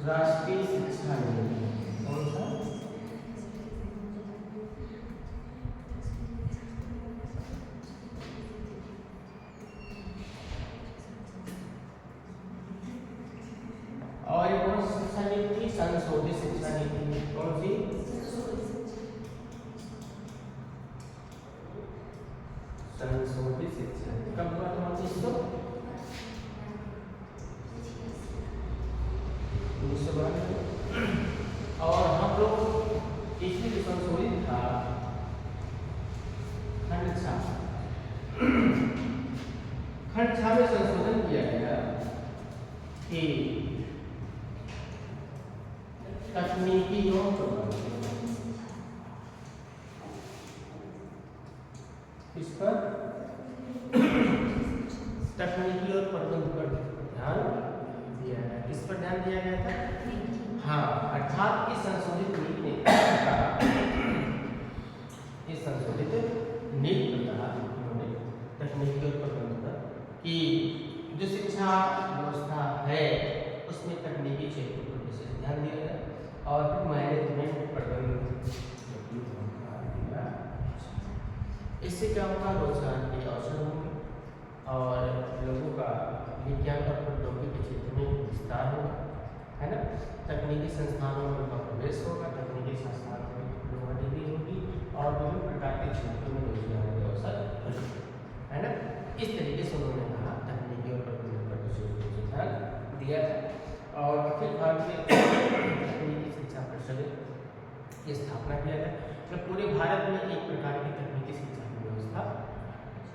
राष्ट्रीय शिक्षा नीति कौन सा? और ये कौन सी शिक्षा नीति? संशोधित शिक्षा नीति। कौन सी? संशोधित शिक्षा। कब हुआ था? 1992। और हम लोग इसमें जो संशोधित था खंड 6 में संशोधन किया गया कि तकनीकी एवं प्रबंधन, इस पर तकनीकी और प्रबंधन पर ध्यान दिया गया। किस पर ध्यान दिया गया था? हाँ, अर्थात इस संशोधित नीति ने इस संशोधित नीति का उन्होंने तकनीकी और प्रबंधन की जो शिक्षा व्यवस्था है उसमें तकनीकी क्षेत्र पर विशेष ध्यान दिया गया और फिर मैनेजमेंट प्रबंधन। इससे क्या होगा? रोजगार के अवसर होंगे और लोगों का विज्ञान और प्रौद्योगिकी के क्षेत्र में विस्तार होगा, है ना। तकनीकी संस्थानों में उनका प्रवेश होगा, तकनीकी संस्थानों में डिप्लोमा डिग्री होगी और विभिन्न प्रकार के क्षेत्रों में रोजगार के अवसर, है ना। इस तरीके से उन्होंने कहा तकनीकी और प्रबंधन पर विशेष ध्यान दिया था और अखिल भारतीय तकनीकी शिक्षा परिषद की स्थापना किया गया। तो पूरे भारत में एक प्रकार की तकनीकी शिक्षा की व्यवस्था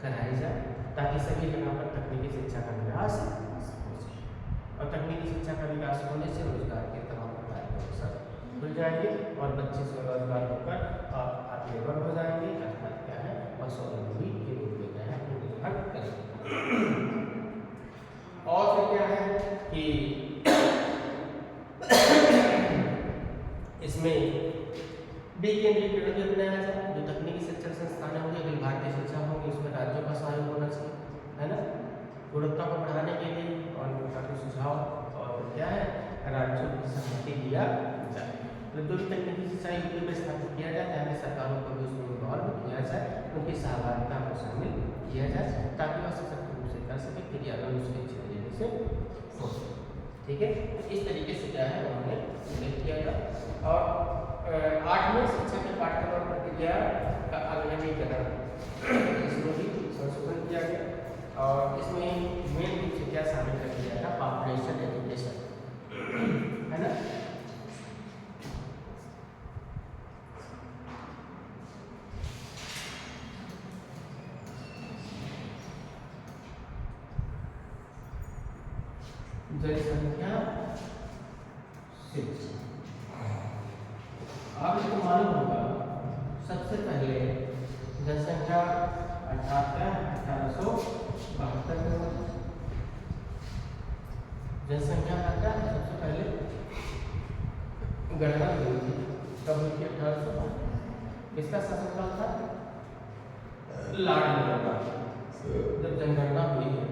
कराई जाए ताकि सभी जगह पर तकनीकी शिक्षा का विकास हो सके और तकनीकी शिक्षा का विकास होने से रोजगार के तमाम प्रकार के अवसर खुल जाएंगे और बच्चे स्वरोजगार होकर आत्मनिर्भर हो जाएंगे। अर्थात क्या है? और स्वावलंबी के रूप में क्या है? निर्भर करेंगे। और फिर क्या है कि इसमें विकेंद्रीकरण भी अपनाया जाए। जो तकनीकी शिक्षण संस्थान होंगे, अखिल भारतीय शिक्षा होंगे, उसमें राज्यों का सहयोग होना चाहिए, है ना। गुणवत्ता को बढ़ाने के लिए और उनका कुछ सुझाव और क्या है? राज्यों की सहमति लिया जाए। तो जो तकनीकी शिक्षा यूपी में स्थापित किया जाए अन्य सरकारों को भी उसमें इन्वॉल्व किया जाए, उनकी सहभागिता को शामिल किया जाए ताकि वह सशक्त रूप से कर सके, क्रियान्वयन उसके क्षेत्र से हो सके। ठीक है, इस तरीके से क्या है उन्होंने उल्लेख किया था। और 8वें शिक्षा के पाठ्यक्रम और प्रक्रिया का अग्रमीकरण, इसमें भी संशोधन किया गया और इसमें मेन रूप से क्या शामिल कर दिया था? पॉपुलेशन एजुकेशन, है ना। जनसंख्या शिक्षा। आप इसको मालूम होगा सबसे पहले जनसंख्या 1872 में हुआ। जनसंख्या का क्या सबसे पहले गणना हुई थी, कब हुई थी? 1852। किसका शासनकाल था? लॉर्ड मेलबर्न का। जब जनगणना हुई है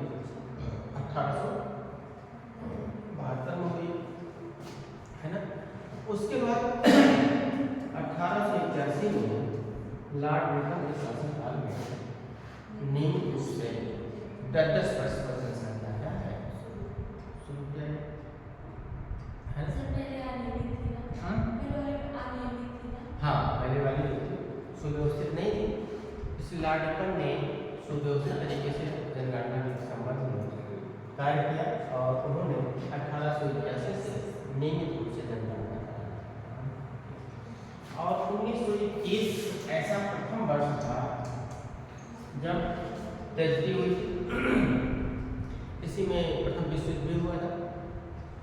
1872 में हुई, है ना। उसके बाद 1881 में लॉर्ड मेलबर्न के शासनकाल में नियमित रूप से 10 वर्ष पर जनसंख्या क्या है शुरू किया है। हाँ, पहले वाली सुव्यवस्थित नहीं थी, इसलिए लॉर्ड मेलबर्न ने सुव्यवस्थित तरीके से जनगणना के संबंध में कार्य किया और उन्होंने 1881 से नियमित रूप से जनगणना कराई और 1921 ऐसा प्रथम वर्ष था जब तजदी हुई। इसी में प्रथम विश्व युद्ध भी हुआ था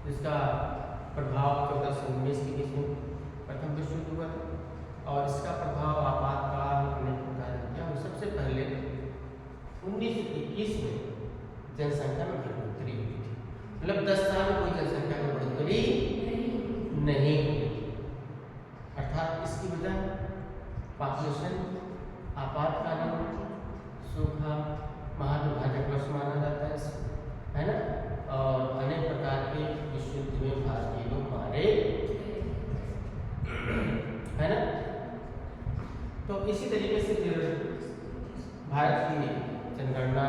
जिसका प्रभाव 1419 के बीच में प्रथम विश्व युद्ध हुआ था और इसका प्रभाव आपातकाल अनेक प्रकार किया। सबसे पहले 1921 में जनसंख्या में बढ़ोतरी हुई थी, मतलब 10 साल में कोई जनसंख्या में बढ़ोतरी नहीं हुई, अर्थात इसकी वजह पॉपुलेशन, आपातकालीन, सूखा, महाविभाजक वर्ष माना जाता है, ना। और अनेक प्रकार के विश्व युद्ध में भारतीय लोग मारे की जनगणना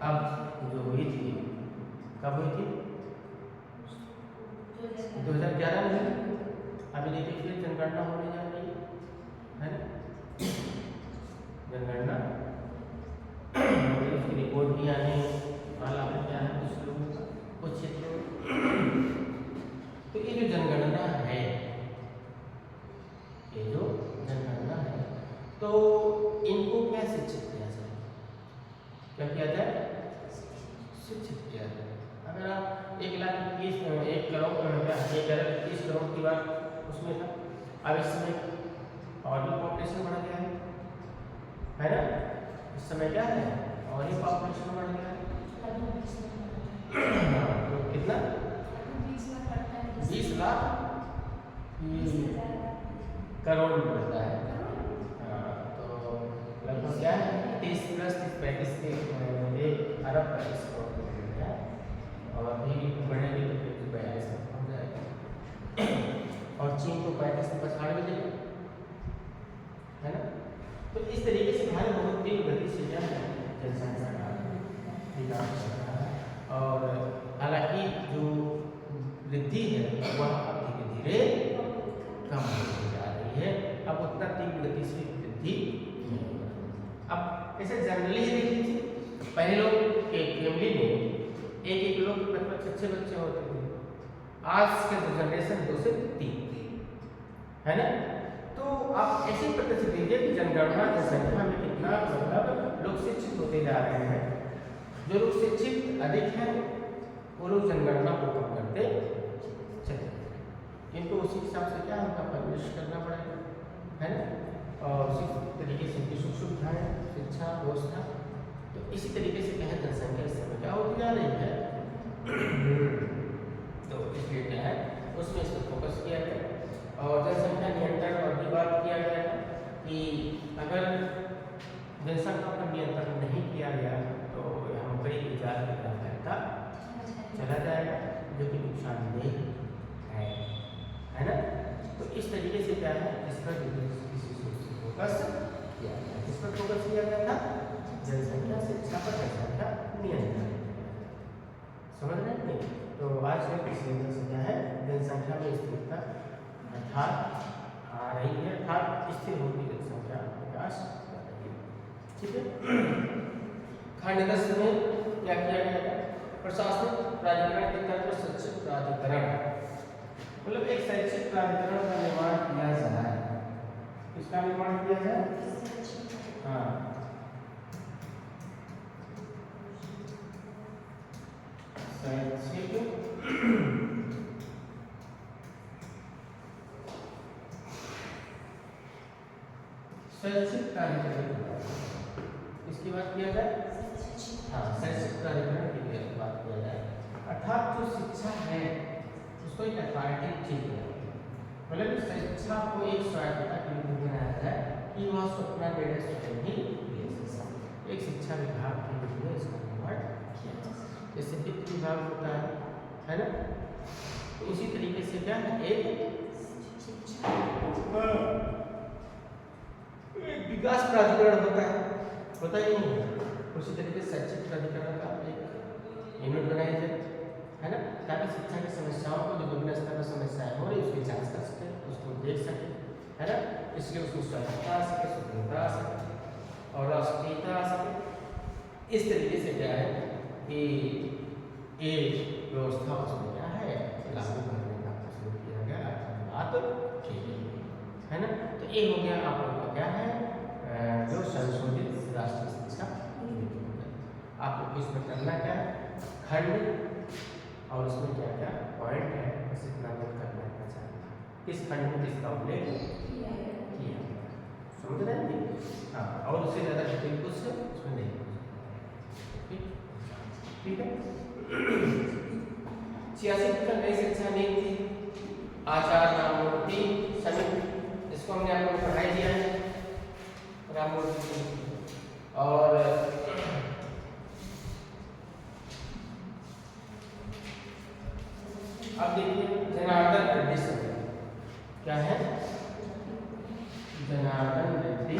अब जो हुई थी, कब हुई थी? 2011 में। अभी देखिए फिर जनगणना होने जा रही है ना, जनगणना उसकी रिपोर्ट भी आने वाला है, क्या है कुछ लोगों का, कुछ क्षेत्रों में। तो ये जो जनगणना है, ये जो जनगणना है, तो इनको क्या शिक्षित किया जाए? क्या किया जाए? शिक्षित किया जाए। अगर आप 1,21,000 1 करोड़ 1,21 करोड़ की बात उसमें था, अब इस समय और भी पॉपुलेशन बढ़ गया है ना? इस समय क्या है, और ही पॉपुलेशन बढ़ गया है। तो कितना? 20 लाख करोड़ में बढ़ता है। तो लगभग क्या है, 30 + 35 के अरब 35 करोड़ हो गया, और अभी बढ़ेगी तो फिर 42 तक पहुँच जाएगा, और चीन को 35 में पछाड़ भी देगा, है ना? तो इस तरीके से भारत बहुत तेज गति से क्या है, जनसंख्या का विकास कर रहा है। और हालांकि जो वृद्धि है वह अब धीरे धीरे कम होती जा रही है, अब उतना तीव्र गति से वृद्धि नहीं हो रही। अब ऐसे जनरली देख लीजिए, पहले लोग के फैमिली में एक लोग 5-6 बच्चे होते थे, आज के जो जनरेशन 2 से 3 है ना? तो आप ऐसे पता चल लीजिए कि जनगणना की संख्या में कितना मतलब लोग शिक्षित होते जा रहे हैं। जो लोग शिक्षित अधिक हैं वो लोग जनगणना को कम करते चले, किंतु उसी हिसाब से क्या उनका परवरिश करना पड़ेगा, है ना? और उसी तरीके से उनकी सुख सुविधाएँ, शिक्षा व्यवस्था, तो इसी तरीके से क्या है, जनसंख्या इस समय क्या होती जा रही है। तो इसलिए क्या है, उसमें इस पर फोकस किया गया, और जनसंख्या नियंत्रण पर भी बात किया गया है कि अगर जनसंख्या पर नियंत्रण नहीं किया गया तो हम बड़ी इजाज़त की तरफ फैलता चला जाएगा, जो कि नुकसानदेह है ना? तो इस तरीके से क्या है, इस पर फोकस किया गया। किस पर फोकस किया गया था? जनसंख्या शिक्षा पर जनसंख्या नियंत्रण। समझ रहे हैं? तो आज के सिलेबस से क्या है, जनसंख्या में स्थिरता अर्थात आ रही है, अर्थात स्थिर होती जनसंख्या विकास कर रही है। ठीक है। खंड 10 में क्या किया गया था? प्रशासनिक प्राधिकरण के तहत शैक्षिक प्राधिकरण, मतलब एक शैक्षिक प्राधिकरण का निर्माण किया जाए। किसका निर्माण किया जाए? हाँ, शैक्षिक प्राधिकरण, इसकी बात किया जाए। हाँ, शैक्षिक प्राधिकरण की बात किया जाए, अर्थात जो शिक्षा है उसको एक अथॉरिटी चीज बनाई, मतलब शिक्षा को एक स्वायत्तता के रूप में बनाया जाए कि वह अपना निर्णय स्वयं ही ले सके। एक शिक्षा विभाग के रूप में इसका निर्माण किया जा सकता, जैसे वित्त विभाग होता है ना? तो उसी तरीके से क्या है, एक विकास प्राधिकरण होता ही नहीं है। उसी तरीके से शैक्षिक प्राधिकरण का एक यूनिट बनाई जाए, है ना? ताकि शिक्षा की समस्याओं को, जो विभिन्न स्तर पर समस्याएं हो रही उसकी जांच कर सके, उसको देख सके, है ना? इसलिए उसमें स्वतंत्रता आ सके, स्वतंत्रता आ सके और राष्ट्रीयता आ सके। इस तरीके से क्या है कि ये व्यवस्था उसमें क्या है, लागू करने का शुरू किया गया, बात की गई, है ना? तो ये हो गया आप लोग का क्या है, जो संशोधित राष्ट्रीय शिक्षा नीति हो गई। आपको इसमें करना क्या है, खंड और उसमें क्या क्या पॉइंट है, बस इतना नोट करना चाहिए। किस खंड में किसका उल्लेख किया गया, समझ रहे हैं? हाँ, और उससे ज़्यादा डिटेल कुछ उसमें नहीं, ठीक है। 86 नई शिक्षा नीति, आचार्य राममूर्ति समिति, इसको हमने आपको पढ़ाई दिया है, राममूर्ति। और अब देखिए जनार्दन रेड्डी समिति क्या है, जनार्दन रेड्डी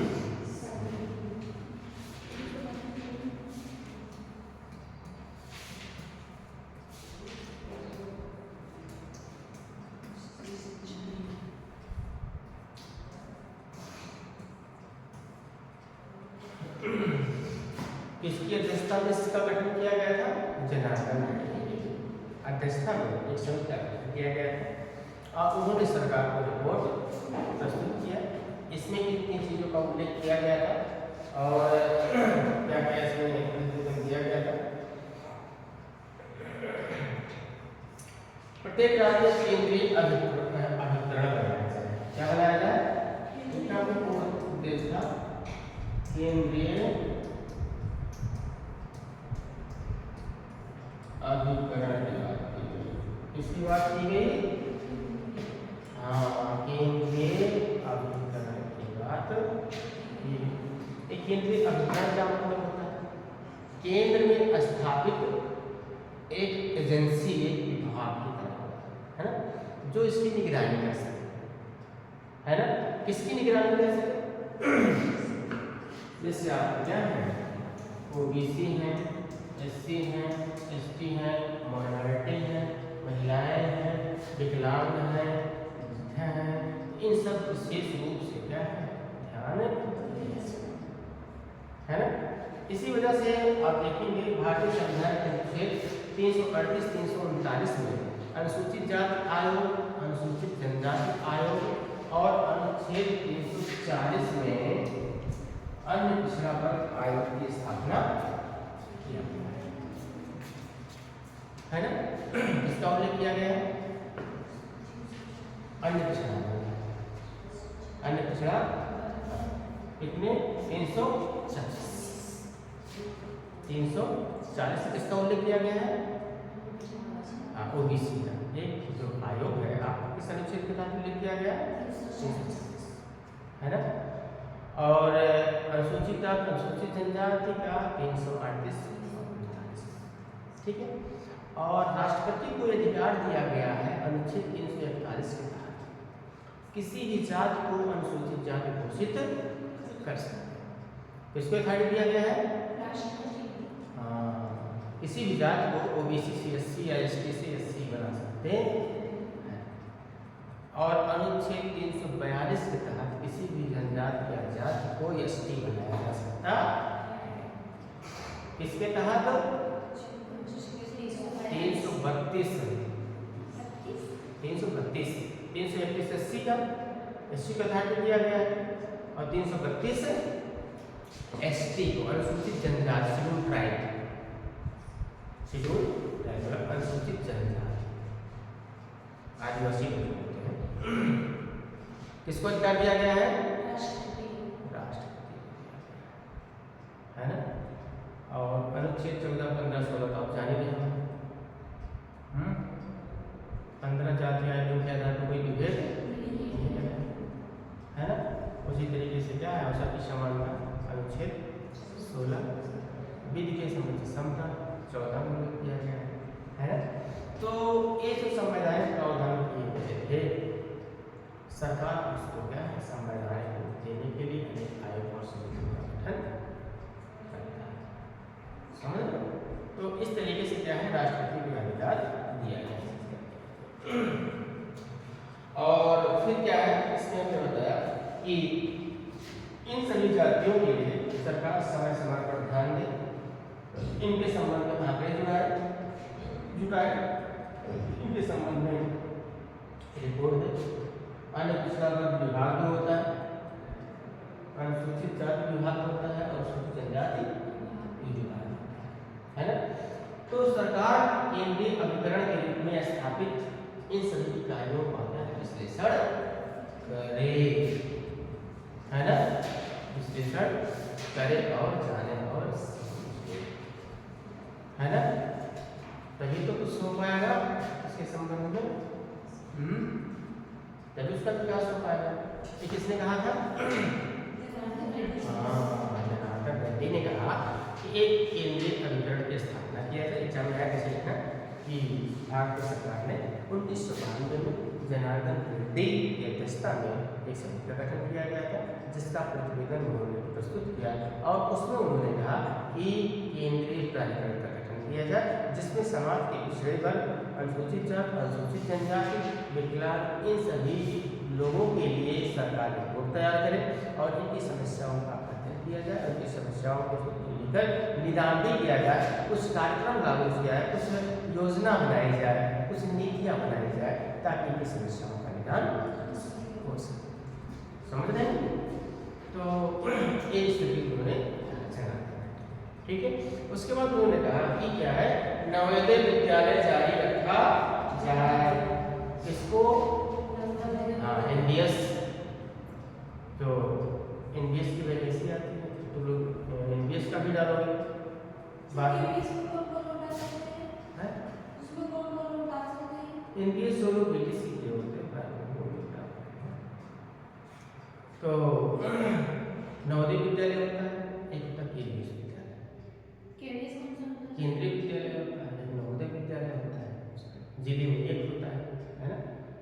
किसकी अध्यक्षता में इसका गठन किया गया था? जनार्दन रेड्डी की अध्यक्षता में एक समिति का गठन किया गया था और उन्होंने सरकार को रिपोर्ट प्रस्तुत किया। इसमें कितनी चीज़ों का उल्लेख किया गया था और क्या क्या इसमें प्रतिवेदन दिया गया था। प्रत्येक राज्य केंद्रीय अभिकरण बनाया जाए। क्या बनाया जाए? इसका पूर्ण उद्देश्य था केंद्रीय अभिकरण की बात की गई। किसकी बात की गई? हाँ, केंद्रीय अभिकरण की बात की गई। एक केंद्रीय अभिकरण क्या मतलब होता है? केंद्र में स्थापित एक एजेंसी, एक विभाग की तरह, है ना, जो इसकी निगरानी कर सके, है ना। किसकी निगरानी कर सके? जैसे आप क्या है, ओबीसी हैं, एससी हैं, एसटी हैं, माइनॉरिटी हैं, महिलाएं हैं, विकलांग हैं, वृद्ध हैं, इन सब विशेष रूप से क्या है, ध्यान है ना। इसी वजह से आप देखेंगे भारतीय संविधान के अनुच्छेद 338, 339 में अनुसूचित जाति आयोग, अनुसूचित जनजाति आयोग और अनुच्छेद 340 में अन्य पिछड़ा वर्ग आयोग की स्थापना किया गया है ना। इसका उल्लेख किया गया है अन्य पिछड़ा वर्ग, अन्य पिछड़ा कितने? 340 इसका उल्लेख किया गया है। ओबीसी का एक जो आयोग है, आपको किस अनुच्छेद के तहत उल्लेख किया गया है ना। और अनुसूचित जाति, अनुसूचित जनजाति का 338, ठीक है। और राष्ट्रपति को अधिकार दिया गया है अनुच्छेद 341 के तहत किसी भी जाति को अनुसूचित जाति घोषित कर सकते हैं। किसको अधिकार दिया गया है? किसी भी जाति को ओबीसी से एससी या एसटी से एससी बना सकते हैं। और अनुच्छेद 342 के तहत किसी भी जनजाति या जाति को एसटी बनाया जा सकता। किसके तहत? 332 एससी का, एससी का तहत दिया गया है और 332 एसटी को, अनुसूचित जनजाति, शेड्यूल ट्राइब, शेड्यूल ट्राइब अनुसूचित जनजाति, आदिवासी लोग होते हैं, किसको अधिकार दिया गया है? राष्ट्रपति, है ना। और अनुच्छेद 14, 15, 16 तो आप जाने हैं। 15 जाति आयोग के आधार पर कोई विभेद है ना। उसी तरीके से क्या है, अवसर की समानता, अनुच्छेद 16, विधि के संबंधित समता 14 में उल्लेख किया गया है ना। तो ये जो संवैधानिक प्रावधान किए गए थे, सरकार उसको क्या है, संवैधानिक रूप देने के लिए अनेक आयोग और समितियों का गठन करता है, समझ लो। तो इस तरीके से क्या है, राष्ट्रपति को अधिकार दिया गया है। और फिर क्या है, इसमें हमने बताया कि इन सभी जातियों के लिए सरकार समय समय पर ध्यान दे, इनके संबंध में आंकड़े जुटाए, इनके संबंध में रिपोर्ट दे। अन्य पिछड़ा वर्ग विभाग में होता है, अनुसूचित जाति विभाग होता है और अनुसूचित जनजाति विभाग, है ना। तो सरकार केंद्रीय अभिकरण के रूप में स्थापित इन सभी इकाइयों का विश्लेषण करे, है ना, विश्लेषण करे और जाने और समझे, है ना। तभी तो कुछ हो पाएगा इसके संबंध में, तभी उसका विकास हो पाएगा। ये किसने कहा था? जनार्दन रेड्डी ने कहा कि एक केंद्रीय अभिकरण की स्थापना किया जाए। एग्जाम में आया कैसे लिखना कि भारत सरकार ने 1992 में जनार्दन रेड्डी की अध्यक्षता में एक समिति का गठन किया गया था, जिसका प्रतिवेदन उन्होंने प्रस्तुत किया और उसमें उन्होंने कहा कि केंद्रीय प्राधिकरण का गठन किया जाए, जिसमें समाज के पिछड़े वर्ग, अनुसूचित जाति, अनुसूचित जनजाति, विकलांग, इन सभी लोगों के लिए सरकार रिपोर्ट तैयार करे और इनकी समस्याओं का अध्ययन किया जाए, उनकी समस्याओं को लेकर निदान भी किया जाए, कुछ कार्यक्रम लागू किया जाए, कुछ योजना बनाई जाए, कुछ नीतियाँ बनाई जाए ताकि इनकी समस्याओं का निदान हो सके। समझ रहे हैं? तो ये स्थिति उन्होंने चला, ठीक है। उसके बाद उन्होंने कहा कि क्या है, नवोदय विद्यालय जारी रखा जाए। किसको? एनबीएस। तो एनबीएस की वैकेंसी आती है तो लोग एनबीएस का भी डालोगे बाद में। एनबीएस जो लोग बीटीसी के होते हैं तो नवोदय विद्यालय होता है, एक होता है केंद्रीय विद्यालय। केंद्रीय विद्यालय होता है, नवोदय विद्यालय होता है, जिले में एक होता है ना।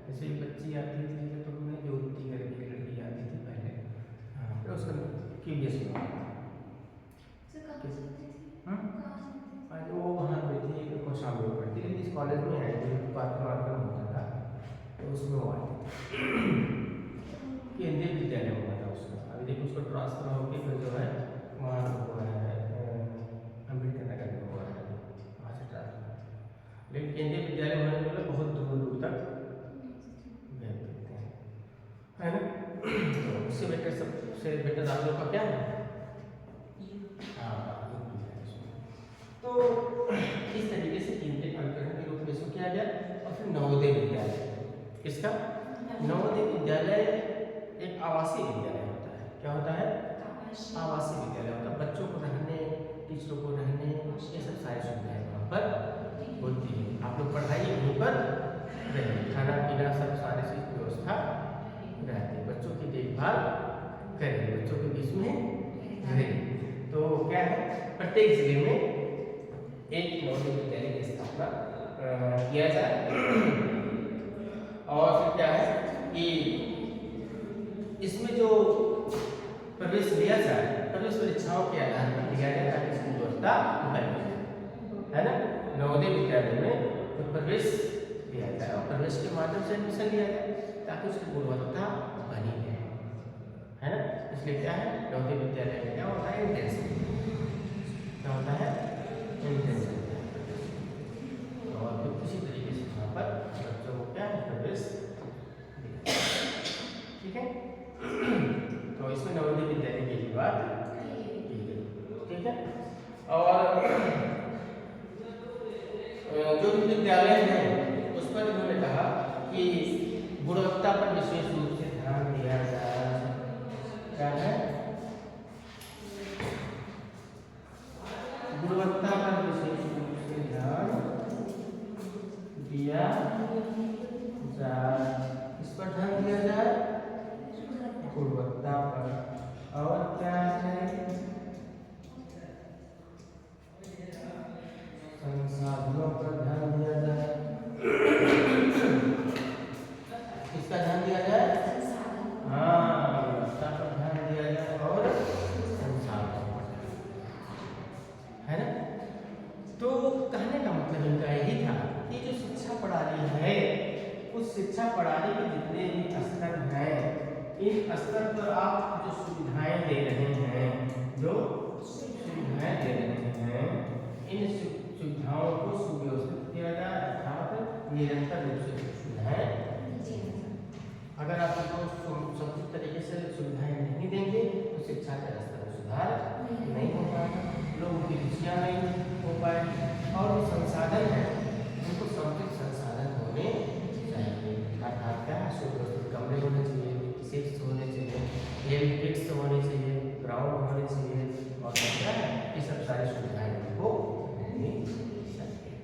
जैसे एक बच्ची आती थी तो उन्हें ज्योति करके लड़की आती थी पहले, हाँ, फिर उसका केबीएस में वो वहाँ पे थी कोसा में पढ़ती, लेकिन इस कॉलेज में आई थी, पार्क होता था तो उसमें वो आई थी। केंद्रीय विद्यालय हुआ था उसका। अभी देखो उसको ट्रांसफर होकर फिर जो है वहाँ हुआ है अम्बेडकर नगर में हुआ है, वहाँ से ट्रांसफर। लेकिन केंद्रीय विद्यालय होने के लिए बहुत दूर दूर तक भेज देते हैं, है ना। तो उससे बेटर, सबसे बेटर आप लोग का क्या है? हाँ, तो इस तरीके से केंद्रीय अधिकरण के रूप में इसको किया गया। और फिर नवोदय विद्यालय, किसका? नवोदय विद्यालय एक आवासीय विद्यालय होता है। क्या होता है? आवासीय विद्यालय होता है। बच्चों को रहने, टीचरों को रहने, ये सब सारी सुविधाएं वहाँ पर होती है। आप लोग पढ़ाइए वहीं पर रहेंगे, खाना पीना सब सारी चीज व्यवस्था रहती है, बच्चों की देखभाल करेंगे, बच्चों के बीच में रहेंगे। तो क्या है, प्रत्येक जिले में एक नवोदय विद्यालय की स्थापना किया जाए। और फिर क्या है कि इसमें जो प्रवेश लिया जाए, प्रवेश परीक्षाओं के आधार पर लिया जाए ताकि इसकी गुणवत्ता बने, है ना। नवोदय विद्यालय में तो प्रवेश लिया जाए और प्रवेश के माध्यम से एडमिशन लिया जाए ताकि उसकी गुणवत्ता बनी रहे, है ना। इसलिए क्या है, नवोदय विद्यालय में क्या होता है? एंट्रेंस। क्या होता है? एंट्रेंस। और फिर किसी तरीके से वहाँ पर बच्चों को क्या है, प्रवेश, ठीक है। तो इसमें नवोदय विद्यालय की भी बात की गई, ठीक है। और जो भी विद्यालय है उस पर इन्होंने कहा कि गुणवत्ता पर विशेष रूप से ध्यान दिया जाए। क्या है? गुणवत्ता पर विशेष रूप से ध्यान दिया जाए। इस पर ध्यान दिया जाए, गुणवत्ता पर। और क्या है? संसाधनों पर ध्यान दिया जाए। किसका ध्यान दिया जाए? हाँ, गुणवत्ता पर ध्यान दिया जाए और संसाधनों पर, है ना। तो कहने का मतलब इनका यही था कि जो शिक्षा प्रणाली है, उस शिक्षा प्रणाली के जितने भी स्तर हैं, इन स्तर पर आप जो सुविधाएं दे रहे हैं, जो सुविधाएं दे रहे हैं, इन सुविधाओं को सुव्यवस्थित किया जाए, अर्थात निरंतर रूप से सुविधाएं। अगर आप उनको समुचित तरीके से सुविधाएं नहीं देंगे तो शिक्षा के स्तर में सुधार नहीं हो पाएगा, लोगों की रुचियाँ नहीं हो पाएगी। और जो संसाधन है उनको समुचित संसाधन होने चाहिए, अर्थात क्या है, सुव्यवस्थित कमरे होने चाहिए, सीट्स होने चाहिए, खेल किट्स होने चाहिए, ग्राउंड होने चाहिए, और क्या है, ये सब सारी सुविधाएं उनको मिलनी चाहिए,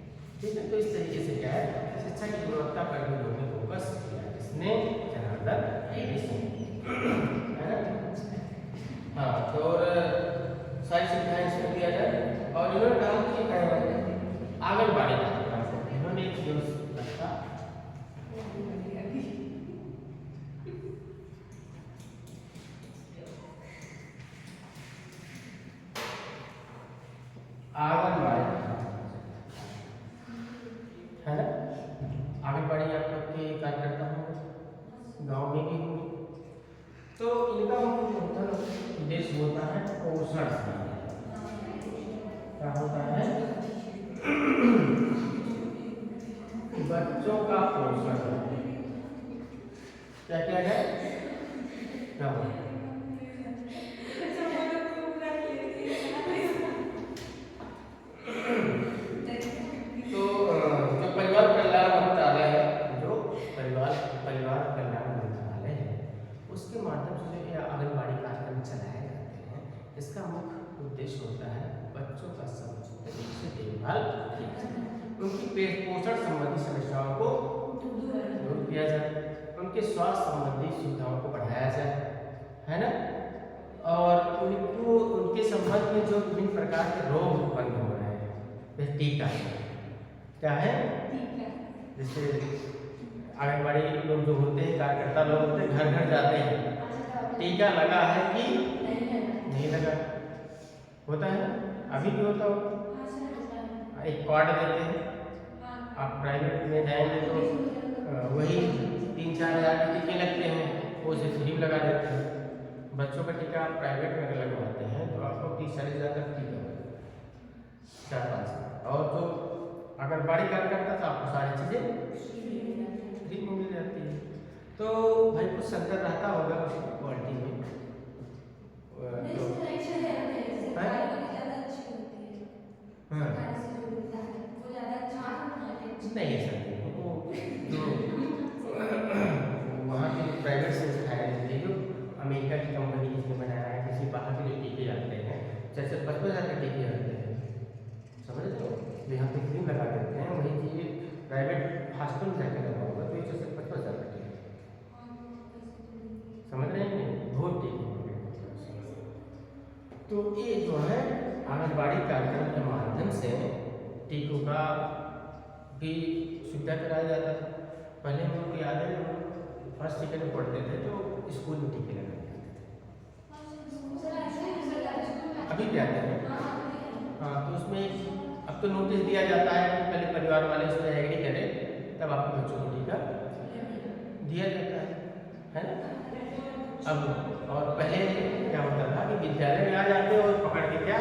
ठीक है। तो इस तरीके से क्या है, शिक्षा की गुणवत्ता पर भी उन्होंने फोकस किया, इसने जनार्दन है ना। हाँ, तो सारी सुविधाएं इसमें दिया जाए। और इन्होंने कहा कि आंगनबाड़ी का इन्होंने एक व्यवस्था आंगनबाड़ी, है ना। आंगनबाड़ी आप लोग के कार्यकर्ता होंगे, गांव में भी होंगे। तो इनका मुख्य उद्देश्य होता है पोषण, होता है बच्चों का पोषण। क्या क्या है? क्या बोल? तो जो परिवार कल्याण मंत्रालय है, जो परिवार कल्याण मंत्रालय है, उसके माध्यम से जो आंगनबाड़ी कार्यक्रम चलाए जाते हैं, इसका मुख्य उद्देश्य होता है बच्चों का समुचित तरीके से देखभाल की जाए, उनकी पेट पोषण संबंधी समस्याओं को दूर किया जाए, उनके स्वास्थ्य संबंधी सुविधाओं को बढ़ाया जाए, है ना। और उनको उनके संबंध में जो विभिन्न प्रकार के रोग उत्पन्न हो रहे हैं, जैसे टीका क्या है, जैसे आंगनबाड़ी लोग जो होते हैं, कार्यकर्ता लोग होते हैं, घर घर जाते हैं, टीका लगा है कि नहीं लगा, होता है, अभी भी होता हो। एक कार्ड देते हैं, आप प्राइवेट में जाएंगे तो वही 3-4 हज़ार के टीके लगते हैं, वो उसे फ्री लगा देते हैं। बच्चों का टीका आप प्राइवेट में अगर लगवाते हैं तो आपको 30-40 हज़ार तक टीका लगेगा, 4-5 साल। और जो आंगनबाड़ी कार्यकर्ता था, आपको सारी चीज़ें फ्री में मिल जाती है। तो भाई कुछ संतर रहता होगा उसकी क्वालिटी में, हाँ नहीं ऐसा नहीं है, वो जो वहाँ की प्राइवेट संस्थाएँ होती है, जो अमेरिका की कंपनी जिसने बनाया है, किसी बाहर के जो टीके आते हैं, जैसे 55 हज़ार के टीके आते हैं, समझ लो, यहाँ पे क्रीम लगा देते हैं, वही चीज़ प्राइवेट हॉस्पिटल में जाकर लगा होगा तो 155 हज़ार का टीका, समझ रहे हैं, बहुत टीके। तो ये जो है आंगनबाड़ी कार्यक्रम के माध्यम से टीकों का भी सुविधा कराया जाता था। पहले हम लोग को याद है, हम फर्स्ट सेकंड में पढ़ते थे तो स्कूल में टीके लगाए जाते थे, अभी भी आते हैं। हाँ, तो उसमें अब तो नोटिस दिया जाता है कि पहले परिवार वाले उसमें एग्री करें तब आपके बच्चों को टीका दिया जाता है ना। अब और पहले क्या होता था कि विद्यालय में आ जाते और पकड़ के क्या